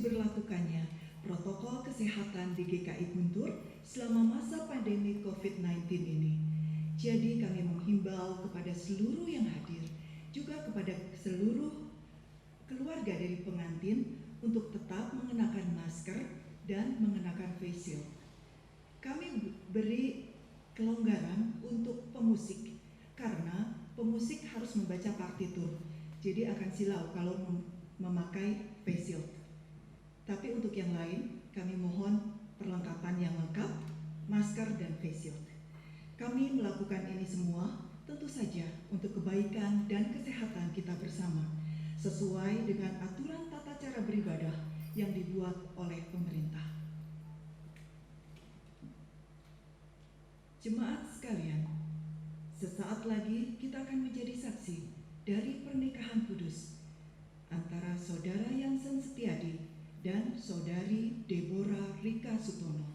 diberlakukannya protokol kesehatan di GKI Guntur selama masa pandemi COVID-19 ini. Jadi kami menghimbau kepada seluruh yang hadir, juga kepada seluruh keluarga dari pengantin untuk tetap mengenakan masker dan mengenakan face shield. Kami beri kelonggaran untuk pemusik karena pemusik harus membaca partitur, jadi akan silau kalau memakai face shield. Tapi untuk yang lain, kami mohon perlengkapan yang lengkap, masker dan face shield. Kami melakukan ini semua tentu saja untuk kebaikan dan kesehatan kita bersama, sesuai dengan aturan tata cara beribadah yang dibuat oleh pemerintah. Jemaat sekalian, sesaat lagi kita akan menjadi saksi dari pernikahan kudus antara Saudara Yansen Setiadi dan Saudari Deborah Rika Sutono.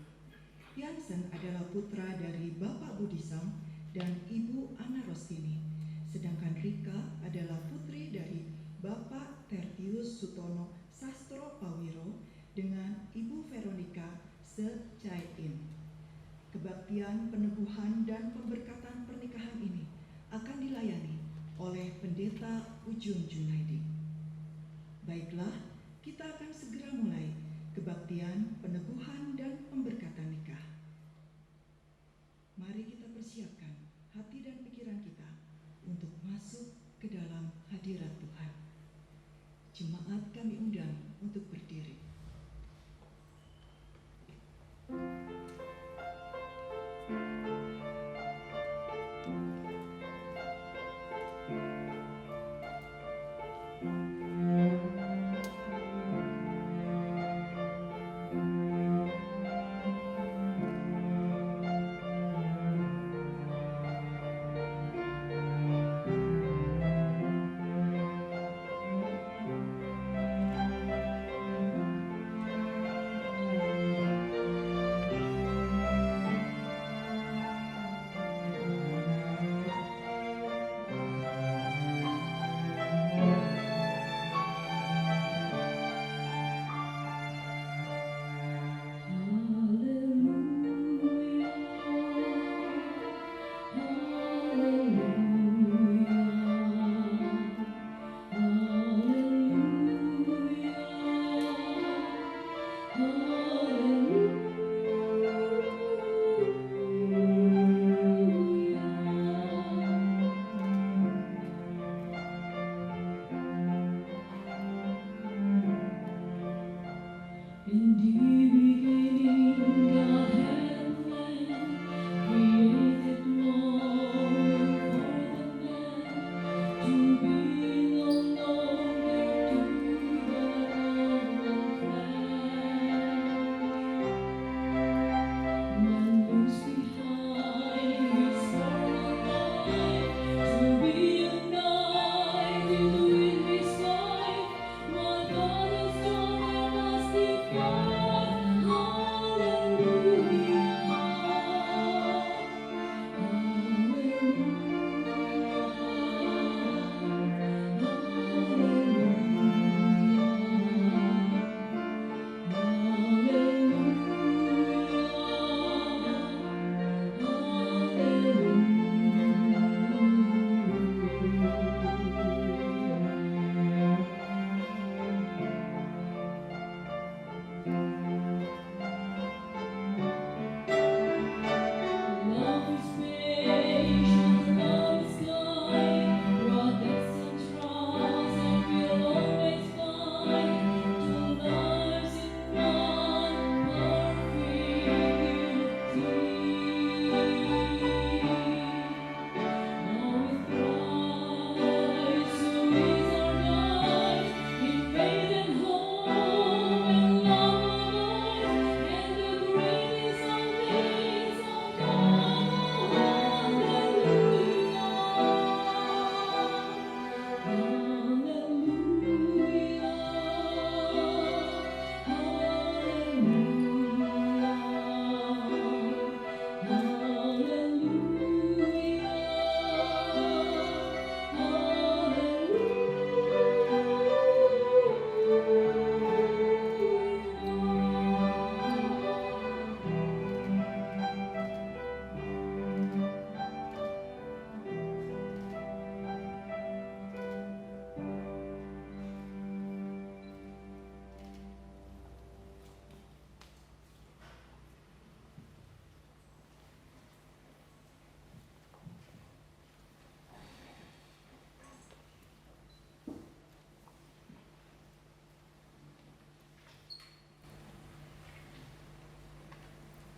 Yansen adalah putra dari Bapak Budisam dan Ibu Ana Rostini, sedangkan Rika adalah putri dari Bapak Tertius Sutono Sastro Pawiro dengan Ibu Veronica Secaiin. Kebaktian, peneguhan, dan pemberkatan pernikahan ini akan dilayani oleh Pendeta Ujung Junaidi. Baiklah, kita akan segera mulai kebaktian, peneguhan, dan pemberkatan nikah. Mari kita persiapkan hati dan pikiran kita untuk masuk ke dalam hadirat Tuhan. Jemaat kami undang untuk berdiri.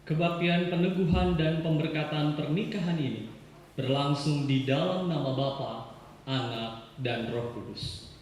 Kebaktian peneguhan dan pemberkatan pernikahan ini berlangsung di dalam nama Bapa, Anak, dan Roh Kudus.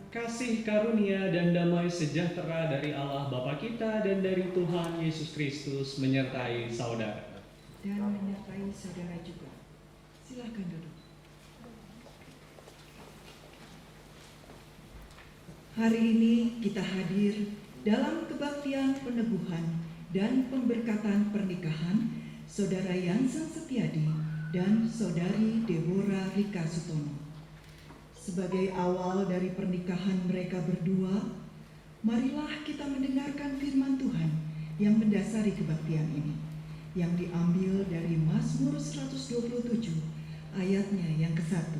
Kasih karunia dan damai sejahtera dari Allah Bapa kita dan dari Tuhan Yesus Kristus menyertai saudara. Dan menyertai saudara juga. Silakan duduk. Hari ini kita hadir dalam kebaktian peneguhan dan pemberkatan pernikahan Saudara Yansen Setiadi dan Saudari Deborah Rika Sutono. Sebagai awal dari pernikahan mereka berdua, marilah kita mendengarkan firman Tuhan yang mendasari kebaktian ini, yang diambil dari Mazmur 127 ayatnya yang ke-1.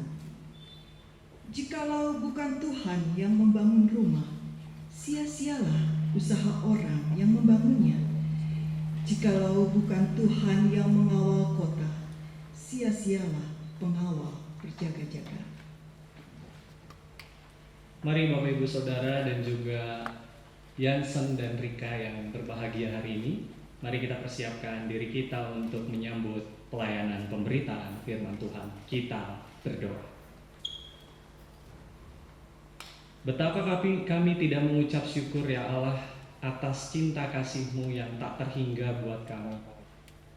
Jikalau bukan Tuhan yang membangun rumah, sia-sialah usaha orang yang membangunnya. Jikalau bukan Tuhan yang mengawal kota, sia-sialah pengawal berjaga-jaga. Mari Bapak Ibu Saudara dan juga Yansen dan Rika yang berbahagia hari ini, mari kita persiapkan diri kita untuk menyambut pelayanan pemberitaan firman Tuhan. Kita berdoa. Betapa kami tidak mengucap syukur ya Allah atas cinta kasih-Mu yang tak terhingga buat kami,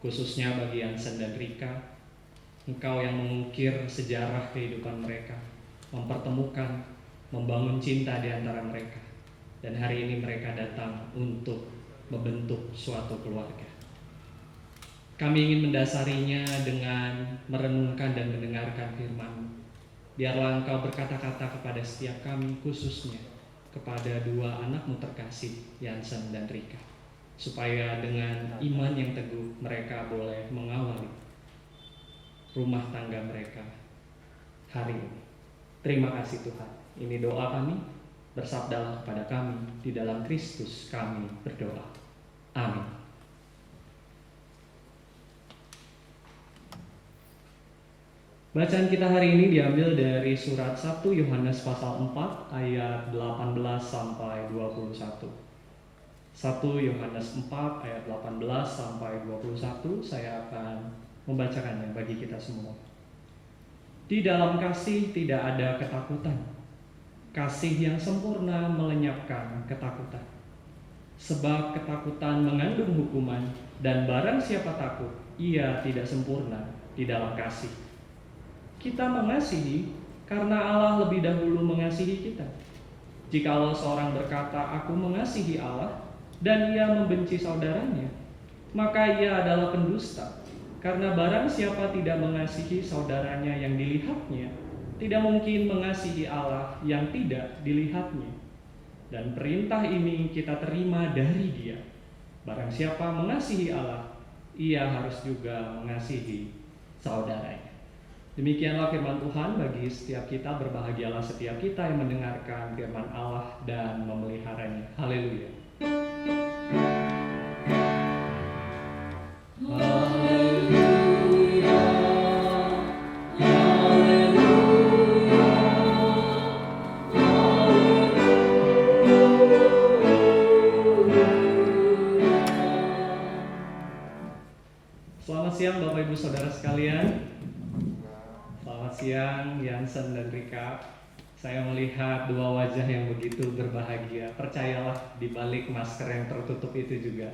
khususnya bagi Yansen dan Rika. Engkau yang mengukir sejarah kehidupan mereka, mempertemukan, membangun cinta di antara mereka, dan hari ini mereka datang untuk membentuk suatu keluarga. Kami ingin mendasarinya dengan merenungkan dan mendengarkan firman-Mu. Biarlah Engkau berkata-kata kepada setiap kami, khususnya kepada dua anak-Mu terkasih, Yansen dan Rika, supaya dengan iman yang teguh mereka boleh mengawali rumah tangga mereka hari ini. Terima kasih Tuhan. Ini doa kami, bersabdalah kepada kami, di dalam Kristus kami berdoa. Amin. Bacaan kita hari ini diambil dari surat 1 Yohanes pasal 4 ayat 18 sampai 21. 1 Yohanes 4 ayat 18 sampai 21, saya akan membacakannya bagi kita semua. Di dalam kasih tidak ada ketakutan. Kasih yang sempurna melenyapkan ketakutan. Sebab ketakutan mengandung hukuman, dan barang siapa takut, ia tidak sempurna di dalam kasih. Kita mengasihi karena Allah lebih dahulu mengasihi kita. Jikalau seorang berkata, "Aku mengasihi Allah," dan ia membenci saudaranya, maka ia adalah pendusta. Karena barang siapa tidak mengasihi saudaranya yang dilihatnya, tidak mungkin mengasihi Allah yang tidak dilihatnya. Dan perintah ini kita terima dari Dia. Barang siapa mengasihi Allah, ia harus juga mengasihi saudaranya. Demikianlah firman Tuhan bagi setiap kita. Berbahagialah setiap kita yang mendengarkan firman Allah dan memeliharanya. Haleluya. Selamat siang Bapak Ibu Saudara sekalian. Selamat siang Yansen dan Rika. Saya melihat dua wajah yang begitu berbahagia. Percayalah, di balik masker yang tertutup itu juga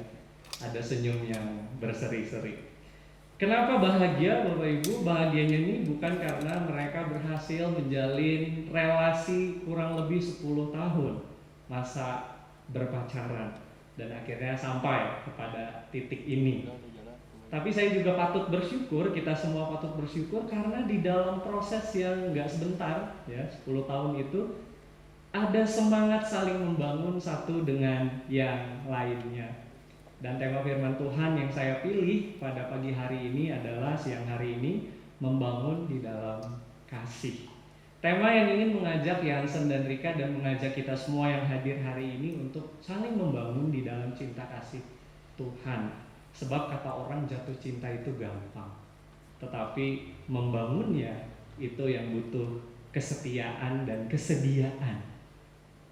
ada senyum yang berseri-seri. Kenapa bahagia Bapak Ibu? Bahagianya ini bukan karena mereka berhasil menjalin relasi kurang lebih 10 tahun masa berpacaran dan akhirnya sampai kepada titik ini. Tapi saya juga patut bersyukur, kita semua patut bersyukur karena di dalam proses yang gak sebentar, ya 10 tahun itu, ada semangat saling membangun satu dengan yang lainnya. Dan tema firman Tuhan yang saya pilih pada pagi hari ini adalah siang hari ini, membangun di dalam kasih. Tema yang ingin mengajak Yansen dan Rika dan mengajak kita semua yang hadir hari ini untuk saling membangun di dalam cinta kasih Tuhan. Sebab kata orang jatuh cinta itu gampang, tetapi membangunnya itu yang butuh kesetiaan dan kesediaan.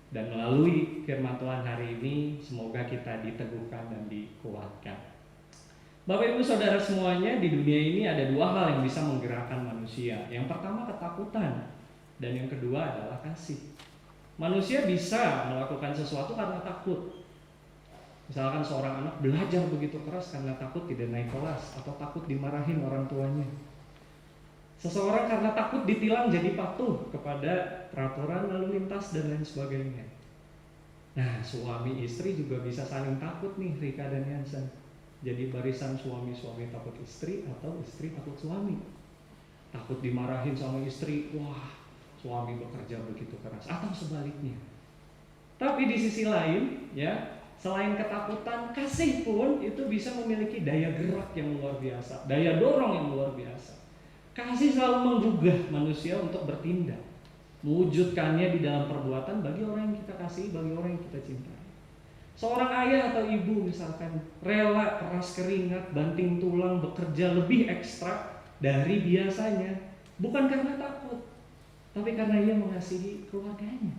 Dan melalui firman Tuhan hari ini semoga kita diteguhkan dan dikuatkan. Bapak Ibu Saudara semuanya, di dunia ini ada dua hal yang bisa menggerakkan manusia. Yang pertama ketakutan, dan yang kedua adalah kasih. Manusia bisa melakukan sesuatu karena takut. Misalkan seorang anak belajar begitu keras karena takut tidak naik kelas atau takut dimarahin orang tuanya. Seseorang karena takut ditilang jadi patuh kepada peraturan lalu lintas dan lain sebagainya. Nah, suami istri juga bisa saling takut nih, Rika dan Yansen. Jadi barisan suami-suami takut istri atau istri takut suami. Takut dimarahin sama istri, wah suami bekerja begitu keras, atau sebaliknya. Tapi di sisi lain, ya, selain ketakutan, kasih pun itu bisa memiliki daya gerak yang luar biasa, daya dorong yang luar biasa. Kasih selalu menggugah manusia untuk bertindak, mewujudkannya di dalam perbuatan bagi orang yang kita kasihi, bagi orang yang kita cintai. Seorang ayah atau ibu misalkan rela keras keringat, banting tulang, bekerja lebih ekstra dari biasanya, bukan karena takut, tapi karena ia mengasihi keluarganya.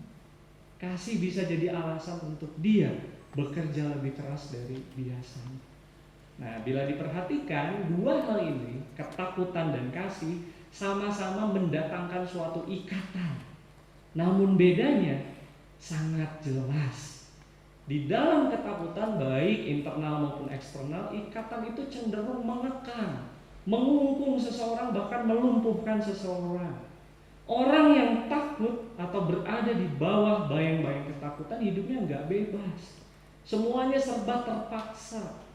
Kasih bisa jadi alasan untuk dia bekerja lebih keras dari biasanya. Nah, bila diperhatikan dua hal ini, ketakutan dan kasih, sama-sama mendatangkan suatu ikatan. Namun bedanya sangat jelas. Di dalam ketakutan baik internal maupun eksternal, ikatan itu cenderung mengekang, mengungkung seseorang, bahkan melumpuhkan seseorang. Orang yang takut atau berada di bawah bayang-bayang ketakutan hidupnya nggak bebas. Semuanya serba terpaksa.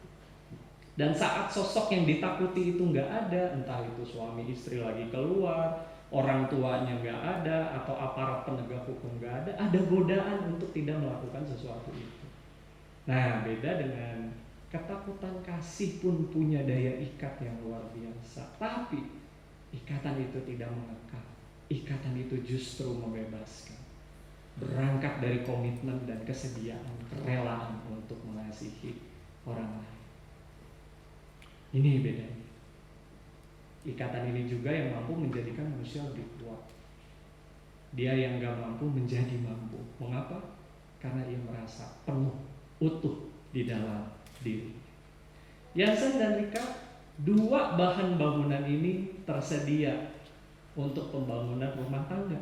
Dan saat sosok yang ditakuti itu nggak ada, entah itu suami istri lagi keluar, orang tuanya nggak ada, atau aparat penegak hukum nggak ada godaan untuk tidak melakukan sesuatu itu. Nah, beda dengan ketakutan, kasih pun punya daya ikat yang luar biasa. Tapi ikatan itu tidak mengekang, ikatan itu justru membebaskan. Berangkat dari komitmen dan kesediaan, kerelaan untuk mengasihi orang lain. Ini bedanya. Ikatan ini juga yang mampu menjadikan manusia lebih kuat. Dia yang gak mampu menjadi mampu. Mengapa? Karena ia merasa penuh, utuh di dalam diri. Yansen dan Rika, dua bahan bangunan ini tersedia untuk pembangunan rumah tangga.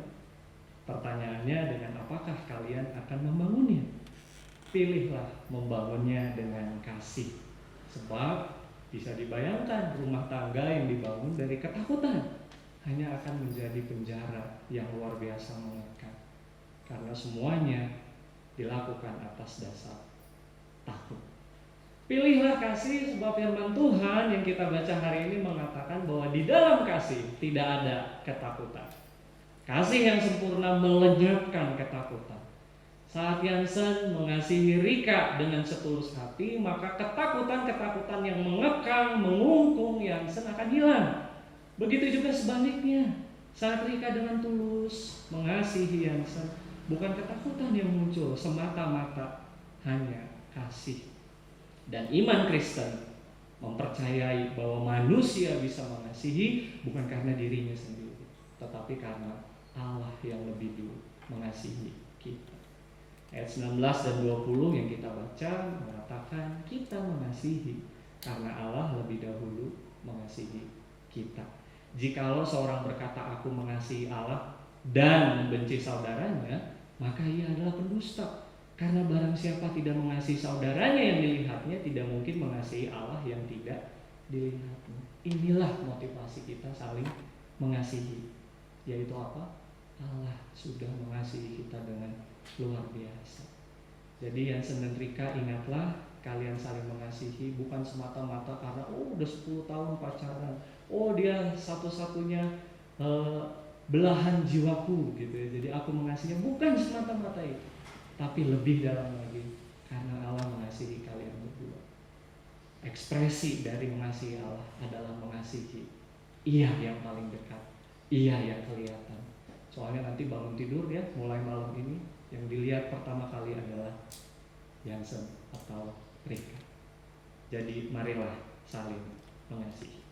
Pertanyaannya, dengan apakah kalian akan membangunnya? Pilihlah membangunnya dengan kasih. Sebab bisa dibayangkan rumah tangga yang dibangun dari ketakutan hanya akan menjadi penjara yang luar biasa mengekang. Karena semuanya dilakukan atas dasar takut. Pilihlah kasih, sebab firman Tuhan yang kita baca hari ini mengatakan bahwa di dalam kasih tidak ada ketakutan. Kasih yang sempurna melenyapkan ketakutan. Saat Yansen mengasihi Rika dengan setulus hati, maka ketakutan-ketakutan yang mengekang, mengungkung Yansen akan hilang. Begitu juga sebaliknya, saat Rika dengan tulus mengasihi Yansen, bukan ketakutan yang muncul, semata-mata hanya kasih. Dan iman Kristen mempercayai bahwa manusia bisa mengasihi bukan karena dirinya sendiri, tetapi karena Allah yang lebih dulu mengasihi kita. Ayat 19 dan 20 yang kita baca mengatakan kita mengasihi karena Allah lebih dahulu mengasihi kita. Jikalau seorang berkata aku mengasihi Allah dan membenci saudaranya, maka ia adalah pendusta. Karena barang siapa tidak mengasihi saudaranya yang dilihatnya, tidak mungkin mengasihi Allah yang tidak dilihatnya. Inilah motivasi kita saling mengasihi, yaitu apa? Allah sudah mengasihi kita dengan luar biasa. Jadi Yansen dan Rika, ingatlah kalian saling mengasihi bukan semata-mata karena udah 10 tahun pacaran, dia satu-satunya belahan jiwaku gitu ya, jadi aku mengasihinya. Bukan semata-mata itu, tapi lebih dalam lagi karena Allah mengasihi kalian berdua. Ekspresi dari mengasihi Allah adalah mengasihi Ia yang paling dekat, Ia yang kelihatan. Soalnya nanti bangun tidur ya, mulai malam ini yang dilihat pertama kali adalah Yansen atau Rika. Jadi marilah saling mengasihi.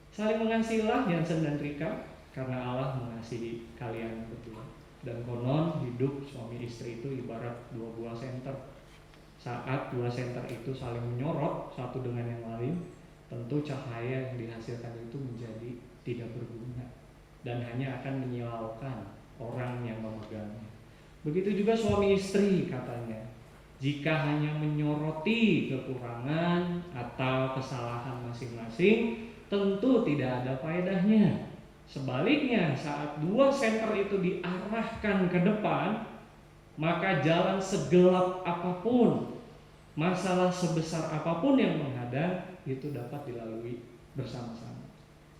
Saling mengasihilah Yansen dan Rika, karena Allah mengasihi kalian berdua. Dan konon hidup suami istri itu ibarat dua buah senter. Saat dua senter itu saling menyorot satu dengan yang lain, tentu cahaya yang dihasilkan itu menjadi tidak berguna dan hanya akan menyilaukan orang yang memegangnya. Begitu juga suami istri katanya. Jika hanya menyoroti kekurangan atau kesalahan masing-masing, tentu tidak ada faedahnya. Sebaliknya, saat dua senter itu diarahkan ke depan, maka jalan segelap apapun, masalah sebesar apapun yang menghadang, itu dapat dilalui bersama-sama.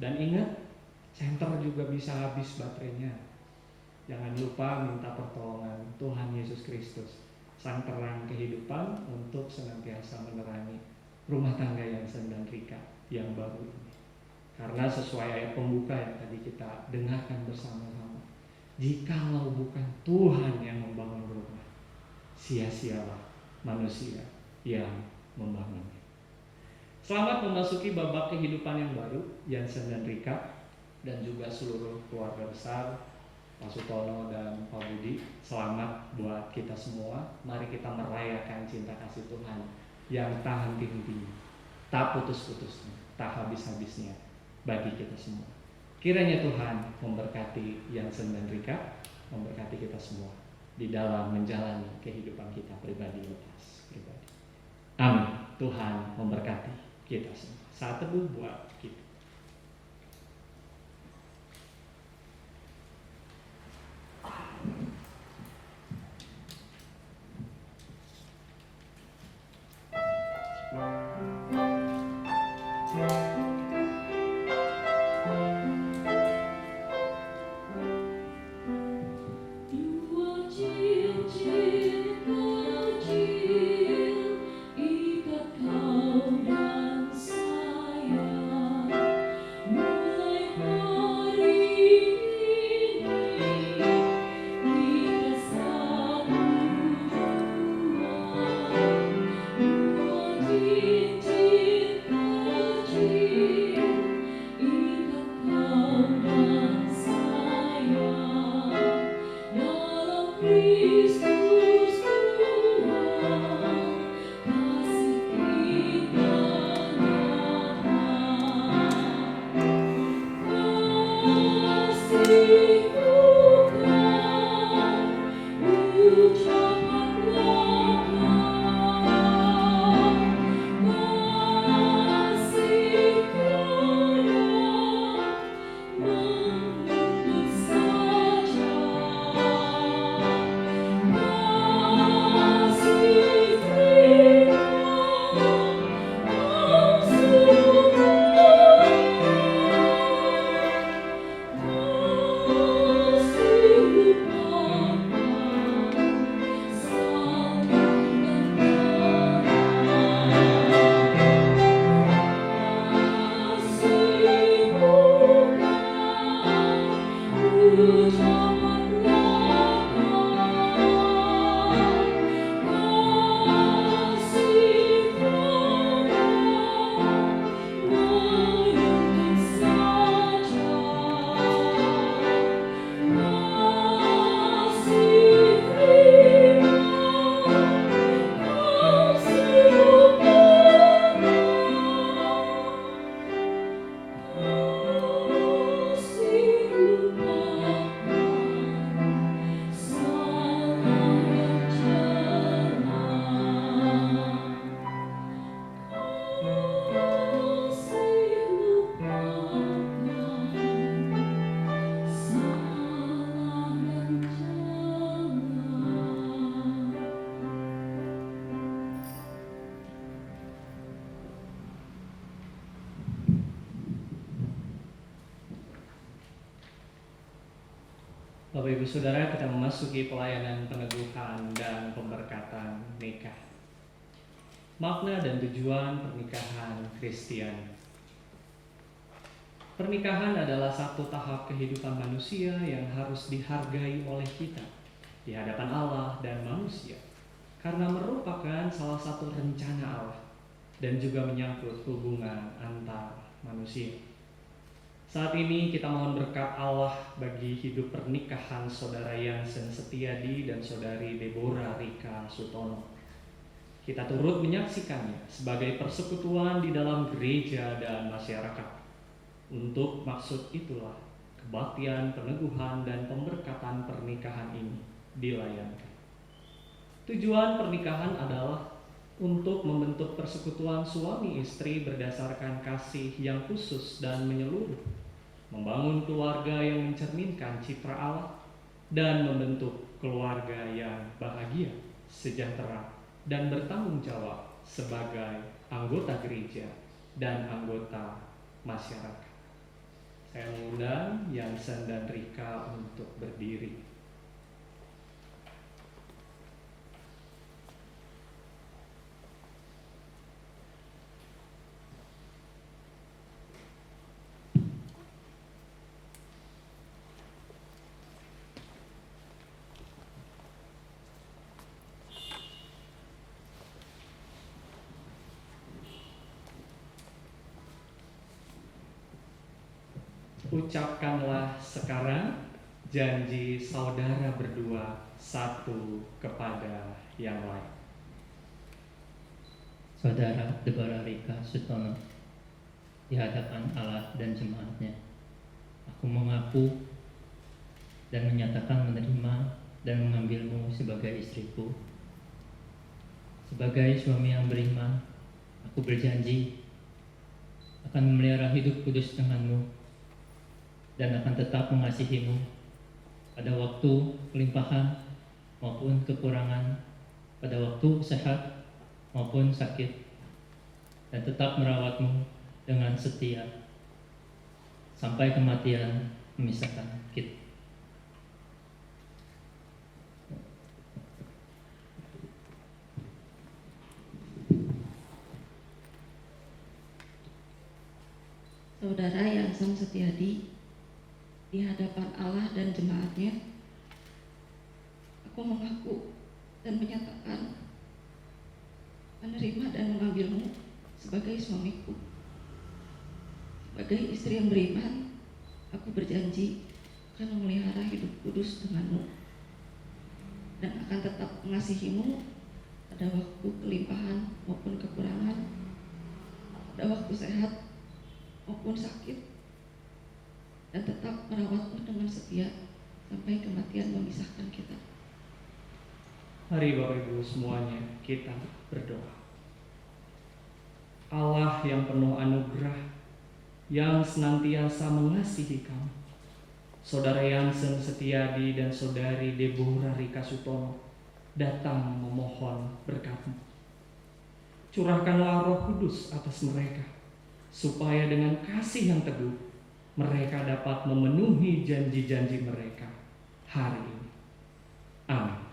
Dan ingat, senter juga bisa habis baterainya. Jangan lupa minta pertolongan Tuhan Yesus Kristus, sang terang kehidupan, untuk senantiasa menerangi rumah tangga Yansen dan Rika yang baru ini. Karena sesuai ayat pembuka yang tadi kita dengarkan bersama-sama, jikalau bukan Tuhan yang membangun rumah, sia-sialah manusia yang membangunnya. Selamat memasuki babak kehidupan yang baru Yansen dan Rika, dan juga seluruh keluarga besar Pak Sutono dan Pak Budi. Selamat buat kita semua. Mari kita merayakan cinta kasih Tuhan yang tak henti-hentinya, tak putus-putusnya, tak habis-habisnya bagi kita semua. Kiranya Tuhan memberkati Yansen dan Rika, memberkati kita semua di dalam menjalani kehidupan kita pribadi lepas pribadi. Amin. Tuhan memberkati kita semua. Saat teduh buat kita. Bapak Ibu Saudara, kita memasuki pelayanan peneguhan dan pemberkatan nikah. Makna dan tujuan pernikahan Kristen. Pernikahan adalah satu tahap kehidupan manusia yang harus dihargai oleh kita di hadapan Allah dan manusia, karena merupakan salah satu rencana Allah dan juga menyangkut hubungan antar manusia. Saat ini kita mohon berkat Allah bagi hidup pernikahan Saudara Yansen Setiadi dan Saudari Deborah Rika Sutono. Kita turut menyaksikannya sebagai persekutuan di dalam gereja dan masyarakat. Untuk maksud itulah kebaktian, peneguhan, dan pemberkatan pernikahan ini dilayankan. Tujuan pernikahan adalah untuk membentuk persekutuan suami istri berdasarkan kasih yang khusus dan menyeluruh, membangun keluarga yang mencerminkan citra Allah, dan membentuk keluarga yang bahagia, sejahtera, dan bertanggung jawab sebagai anggota gereja dan anggota masyarakat. Saya mengundang Yansen dan Rika untuk berdiri. Ucapkanlah sekarang janji saudara berdua satu kepada yang lain. Saudara Deborah Rika Sutono, di hadapan Allah dan jemaatnya, aku mengaku dan menyatakan menerima dan mengambilmu sebagai istriku. Sebagai suami yang beriman, aku berjanji akan memelihara hidup kudus denganmu dan akan tetap mengasihimu pada waktu kelimpahan maupun kekurangan, pada waktu sehat maupun sakit, dan tetap merawatmu dengan setia sampai kematian memisahkan kita. Saudara Yansen Setiadi, di hadapan Allah dan jemaatnya, aku mengaku dan menyatakan menerima dan mengambilmu sebagai suamiku. Sebagai istri yang beriman, aku berjanji akan memelihara hidup kudus denganmu dan akan tetap mengasihimu pada waktu kelimpahan maupun kekurangan, pada waktu sehat maupun sakit, dan tetap merawatmu dengan setia sampai kematian memisahkan kita. Mari Bapak Ibu semuanya kita berdoa. Allah yang penuh anugerah, yang senantiasa mengasihi kami, Saudara Yansen Setiadi dan Saudari Deborah Rika Sutono datang memohon berkat-Mu. Curahkanlah Roh Kudus atas mereka, supaya dengan kasih yang teguh mereka dapat memenuhi janji-janji mereka hari ini. Amin.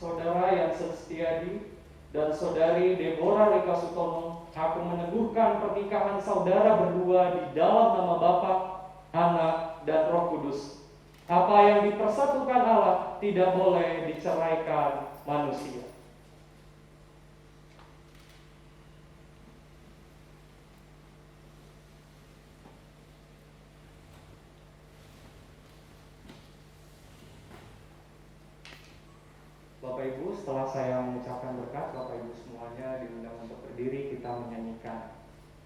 Saudara Yansen Setiadi dan Saudari Deborah Rika Sutono, aku meneguhkan pernikahan saudara berdua di dalam nama Bapa, Anak, dan Roh Kudus. Apa yang dipersatukan Allah tidak boleh diceraikan manusia. Bapak Ibu, setelah saya mengucapkan berkat, Bapak Ibu semuanya diundang untuk berdiri, kita menyanyikan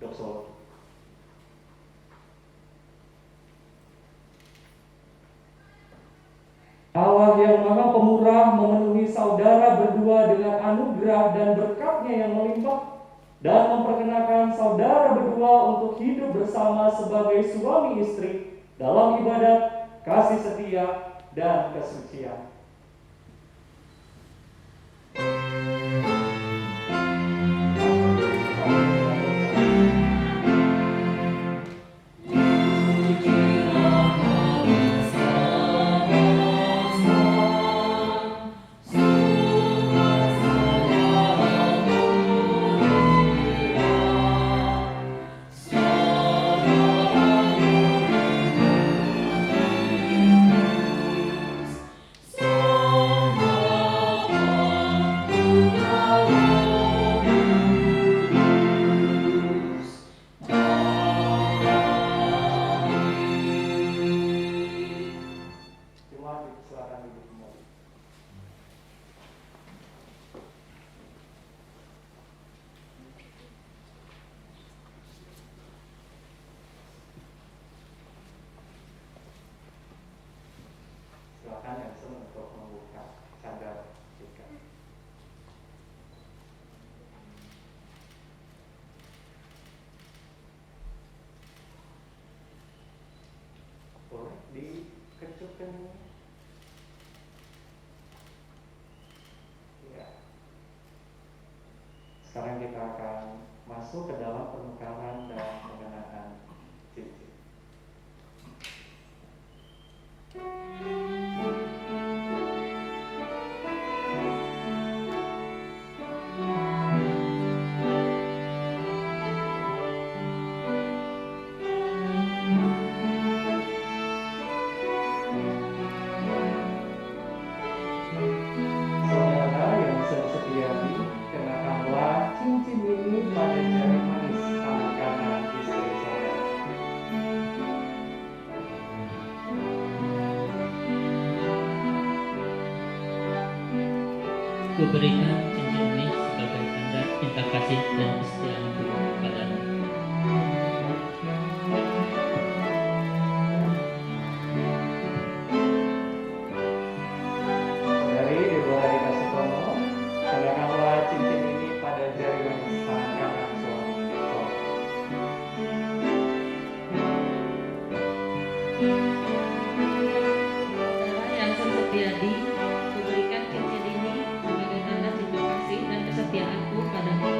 doksologi. Allah yang Maha Pemurah memenuhi saudara berdua dengan anugerah dan berkat-Nya yang melimpah dan memperkenalkan saudara berdua untuk hidup bersama sebagai suami istri dalam ibadat, kasih setia, dan kesucian. Silakan yang senang untuk membuka cadar kita. Boleh dikecutkan ini? Ya. Sekarang kita akan masuk ke dalam penukaran dan pengenaan cincin. Saudara yang sesetiati, kenakanlah cincin ini pada jari manis tangan kanan istri saudara. Kuberikan cincin ini sebagai tanda cinta kasih dan kesetiaanku kepadamu. Dari Deborah Rita Sutomo, kenakanlah cincin ini pada jari manis tangan kanan suami saudara. Saudara yang sesetiadi, kuberikan cincin ini sebagai tanda cinta kasih dan kesetiaanku padamu.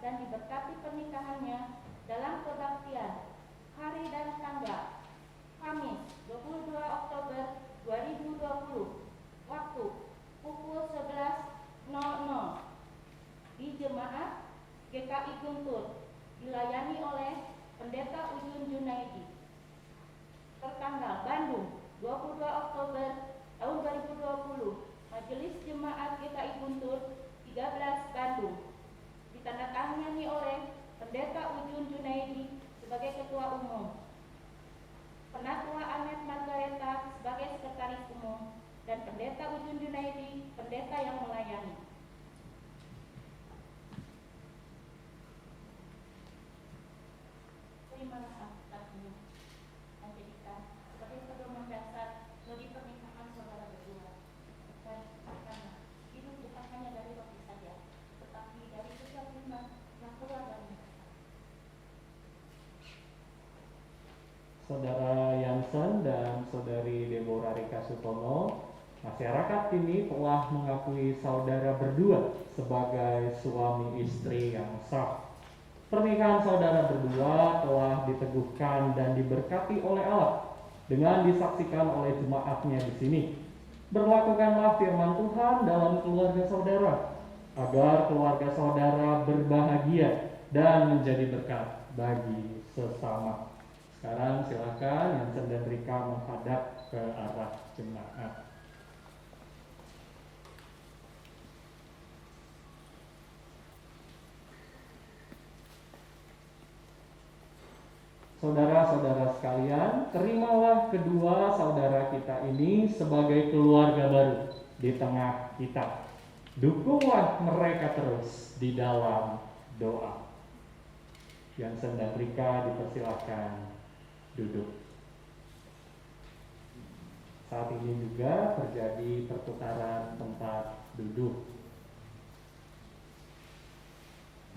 dan diberkati pernikahannya dalam kebaktian. Hari dan tanggal: Kamis 22 Oktober 2020. Waktu pukul 11.00 di Jemaat GKI Guntur, dilayani oleh Pendeta Ujun Junaidi. Tertanggal Bandung 22 Oktober tahun 2020. Majelis Jemaat GKI Guntur 13 Bandung, ditandatangani oleh Pendeta Ujun Junaidi sebagai Ketua Umum, Penatua Anet Margareta sebagai Sekretaris Umum, dan Pendeta Ujun Junaidi, pendeta yang melayani. Terimalah akta ini dan jadikan sebagai pedoman dasar bagi pernikahan saudara berdua. Dan karena hidup bukan hanya dari roti saja, tetapi dari setiap firman yang keluar dari mulut. Saudara Yansen dan Saudari Deborah Rika Sutomo, masyarakat ini telah mengakui saudara berdua sebagai suami istri yang sah. Pernikahan saudara berdua telah diteguhkan dan diberkati oleh Allah dengan disaksikan oleh jemaatnya di sini. Berlakukanlah firman Tuhan dalam keluarga saudara, agar keluarga saudara berbahagia dan menjadi berkat bagi sesama. Sekarang silakan Yansen dan Rika menghadap ke arah jemaat. Saudara-saudara sekalian, terimalah kedua saudara kita ini sebagai keluarga baru di tengah kita. Dukunglah mereka terus di dalam doa. Yansen dan Rika dipersilakan duduk. Saat ini juga terjadi pertukaran tempat duduk.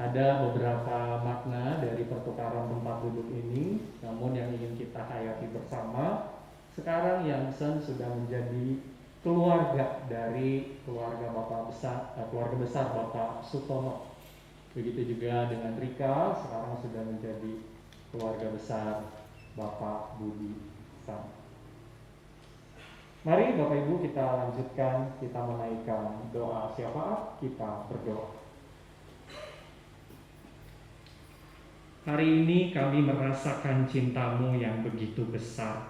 Ada beberapa makna dari pertukaran tempat duduk ini, namun yang ingin kita hayati bersama, sekarang Yansen sudah menjadi keluarga dari keluarga besar Bapak Sutomo. Begitu juga dengan Rika, sekarang sudah menjadi keluarga besar Bapak Budi Sam. Mari Bapak Ibu kita lanjutkan, kita menaikkan doa syafaat, kita berdoa. Hari ini kami merasakan cinta-Mu yang begitu besar,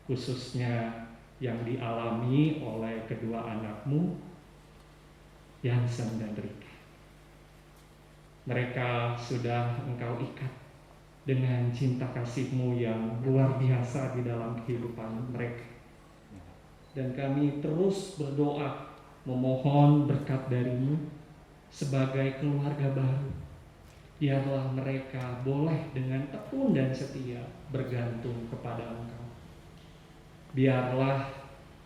khususnya yang dialami oleh kedua anak-Mu, Yansen dan Rika. Mereka sudah Engkau ikat dengan cinta kasih-Mu yang luar biasa di dalam kehidupan mereka. Dan kami terus berdoa, memohon berkat dari-Mu sebagai keluarga baru. Biarlah mereka boleh dengan tekun dan setia bergantung kepada Engkau. Biarlah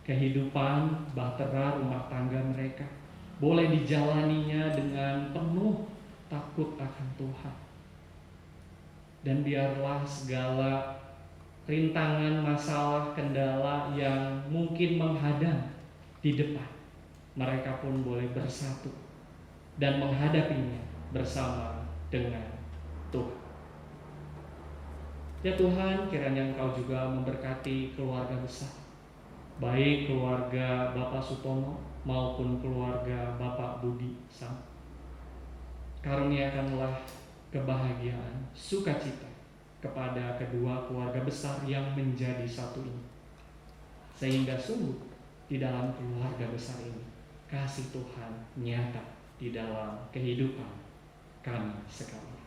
kehidupan bahtera rumah tangga mereka boleh dijalaninya dengan penuh takut akan Tuhan. Dan biarlah segala rintangan, masalah, kendala yang mungkin menghadang di depan, mereka pun boleh bersatu dan menghadapinya bersama dengan Tuhan. Ya Tuhan, kiranya Engkau juga memberkati keluarga besar, baik keluarga Bapak Sutomo maupun keluarga Bapak Budi Sam. Karuniakanlah kebahagiaan, sukacita kepada kedua keluarga besar yang menjadi satu ini, sehingga sungguh di dalam keluarga besar ini kasih Tuhan nyata di dalam kehidupan kami sekalian.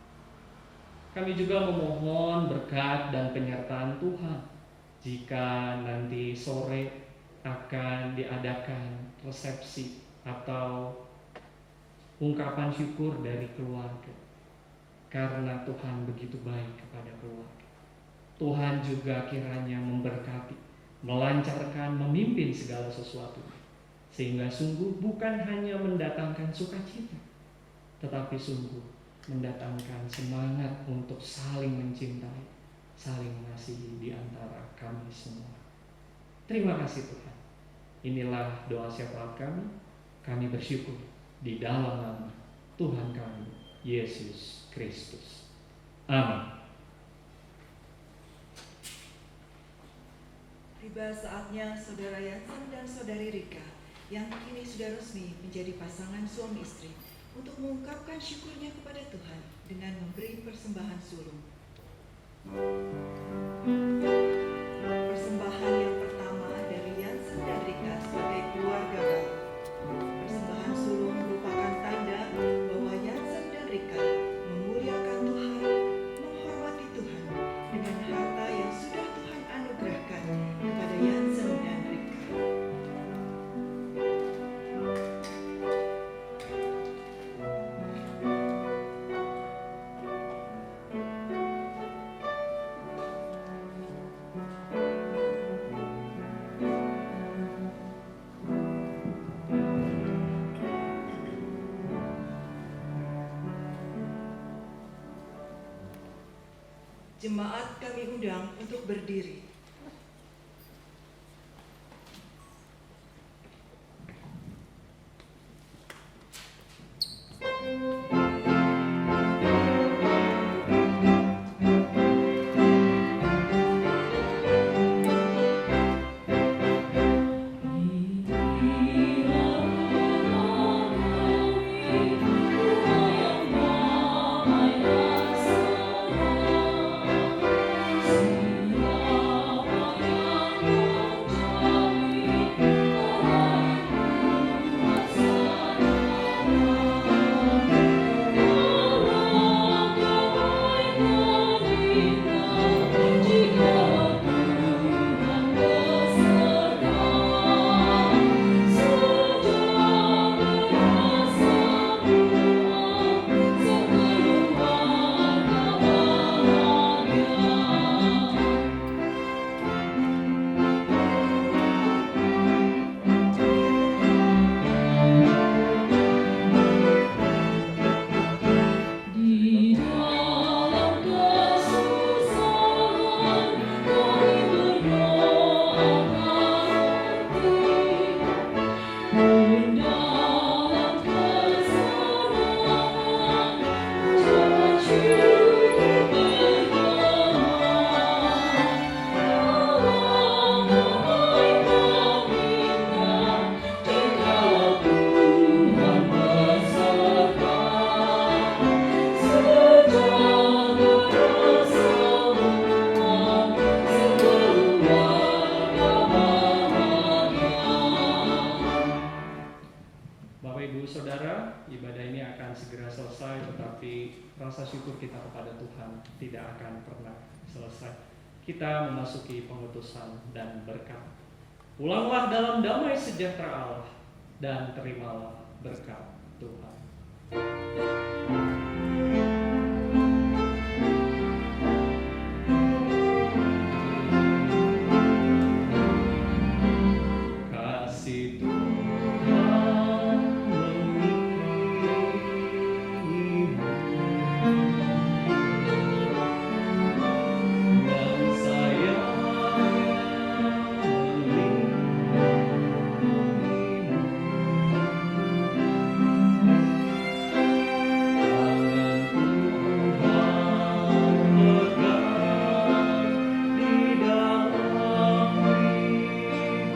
Kami juga memohon berkat dan penyertaan Tuhan jika nanti sore akan diadakan resepsi atau ungkapan syukur dari keluarga. Karena Tuhan begitu baik kepada keluarga, Tuhan juga kiranya memberkati, melancarkan, memimpin segala sesuatu, sehingga sungguh bukan hanya mendatangkan sukacita, tetapi sungguh mendatangkan semangat untuk saling mencintai, saling mengasihi di antara kami semua. Terima kasih Tuhan. Inilah doa syafaat kami. Kami bersyukur di dalam nama Tuhan kami, Yesus Kristus. Amin. Tiba saatnya Saudara Yansen dan Saudari Rika yang kini sudah resmi menjadi pasangan suami istri untuk mengungkapkan syukurnya kepada Tuhan dengan memberi persembahan sulung. Persembahan yang pertama dari Yansen dan Rika sebagai keluarga baru. Persembahan sulung merupakan tanda bahwa Yansen dan Rika memuliakan Tuhan, menghormati Tuhan dengan harta yang sudah Tuhan anugerahkan kepada Yansen dan Rika. Jemaat kami undang untuk berdiri. rasa syukur kita kepada Tuhan tidak akan pernah selesai. Kita memasuki pengutusan dan berkat. Pulanglah dalam damai sejahtera Allah dan terimalah berkat Tuhan. Kasih Tuhan mengelilingimu dan sayangnya melindungimu. Tangan Tuhan pegang di dalam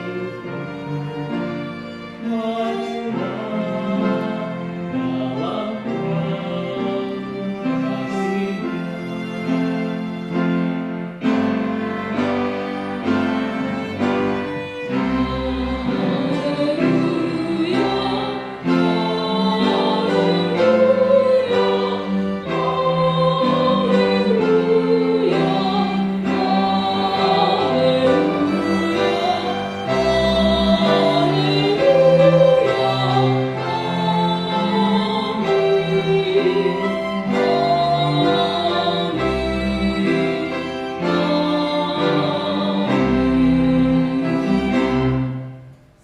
hidupmu. Majulah dalam terang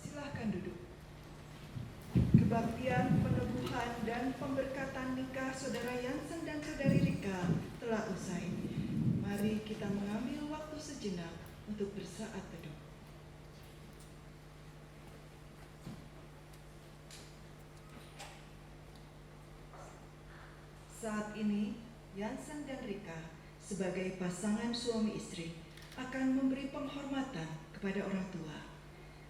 Silahkan duduk. Kebaktian, peneguhan, dan pemberkatan nikah Saudara Yansen dan Saudari Rika telah usai. Mari kita mengambil waktu sejenak untuk bersaat teduh. Saat ini, Yansen dan Rika sebagai pasangan suami istri akan memberi penghormatan kepada orang tua.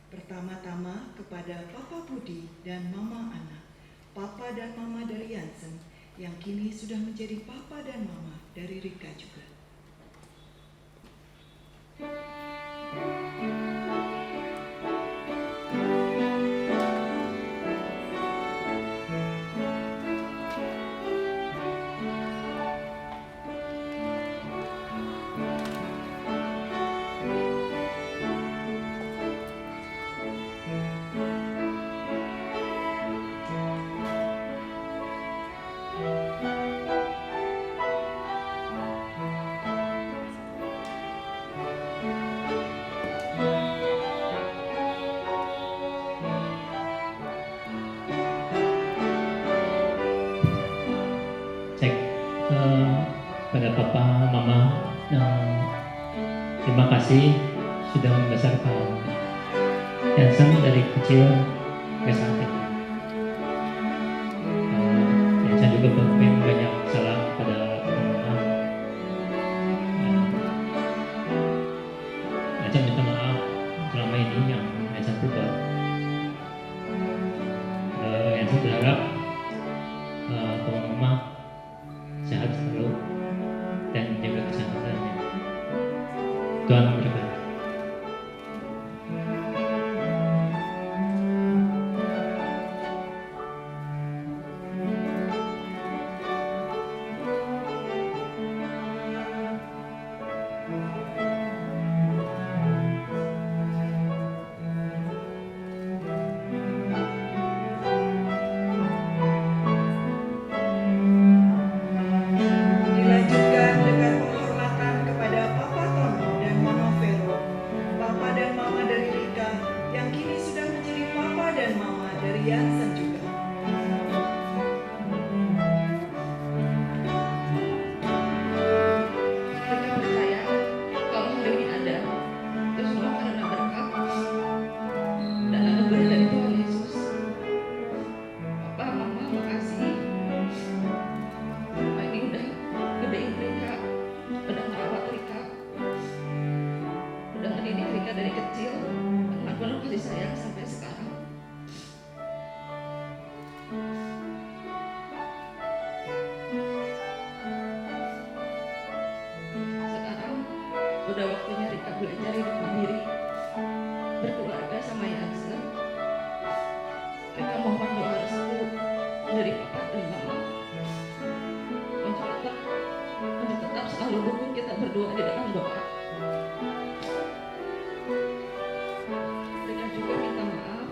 Pertama-tama kepada Papa Budi dan Mama Ana, Papa dan Mama dari Yansen yang kini sudah menjadi Papa dan Mama dari Rika juga. Cek pada papa, mama, terima kasih sudah membesarkan Yansen dari kecil ke saat ini. Yansen juga mungkin banyak salah pada mama. Yansen minta maaf selama ini yang Yansen berbuat. Yansen berharap bahwa mama sehat selalu dan jaga kesehatannya. Tuhan memberkati. Dilanjutkan dengan penghormatan kepada Papa Tono dan Mama Vero, Papa dan Mama dari Rika yang kini sudah menjadi Papa dan Mama dari Yansen juga. Mereka percaya kalau hari ini ada itu semua karena berkat dan anugerah dari Tuhan Yesus. Papa, Mama, makasih. Mama ini udah gedein Rika, udah merawat Rika, udah mendidik Rika dari kecil dengan penuh kasih sayang sampai sekarang. Sekarang udah waktunya Rika belajar hidup mandiri, berkeluarga sama Yansen. Rika mohon doa restu dari Papa dan Mama untuk tetap selalu dukung kita berdua di dalam doa. Rika juga minta maaf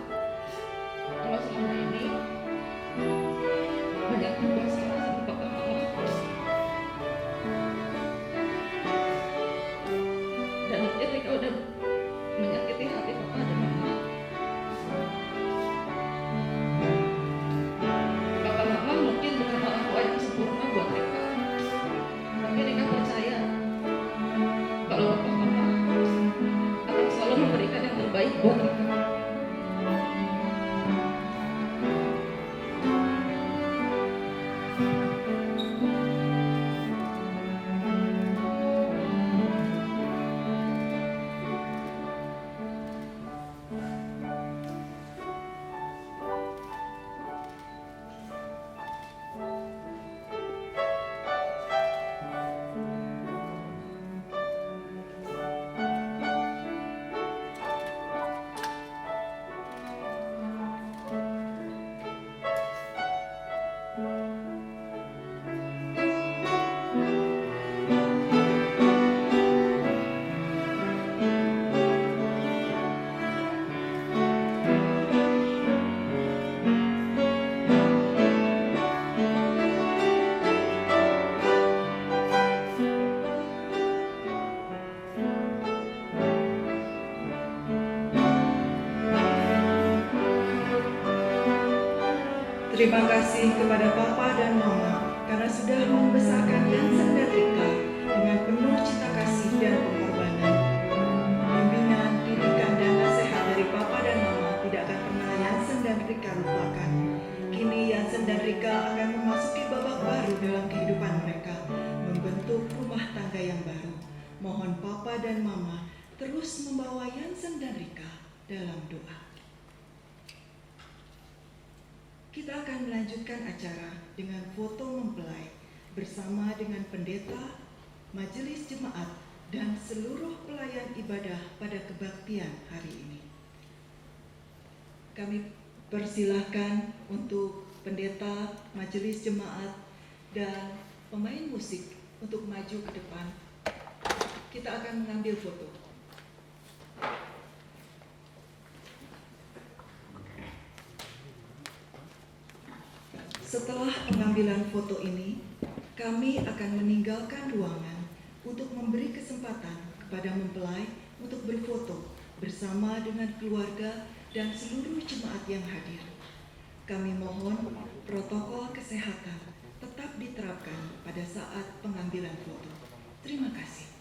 kalau selama ini banyak berbuat salah sama Papa Mama. Dan mungkin Rika udah menyakiti hati Papa dan Mama. Papa Mama mungkin bukan orang tua yang sempurna buat Rika, tapi Rika percaya kalau Papa Mama akan selalu memberikan yang terbaik buat Rika. Terima kasih kepada Papa dan Mama karena sudah membesarkan Yansen dan Rika dengan penuh cinta kasih dan pengorbanan. Bimbingan, didikan, dan nasihat dari Papa dan Mama tidak akan pernah Yansen dan Rika lupakan. ini Yansen dan Rika akan memasuki babak baru dalam kehidupan mereka, membentuk rumah tangga yang baru. Mohon Papa dan Mama terus membawa Yansen dan Rika dalam doa. Kita akan melanjutkan acara dengan foto mempelai bersama dengan pendeta, majelis jemaat, dan seluruh pelayan ibadah pada kebaktian hari ini. Kami persilahkan untuk pendeta, majelis jemaat, dan pemain musik untuk maju ke depan. Kita akan mengambil foto. Setelah pengambilan foto ini, kami akan meninggalkan ruangan untuk memberi kesempatan kepada mempelai untuk berfoto bersama dengan keluarga dan seluruh jemaat yang hadir. Kami mohon protokol kesehatan tetap diterapkan pada saat pengambilan foto. Terima kasih.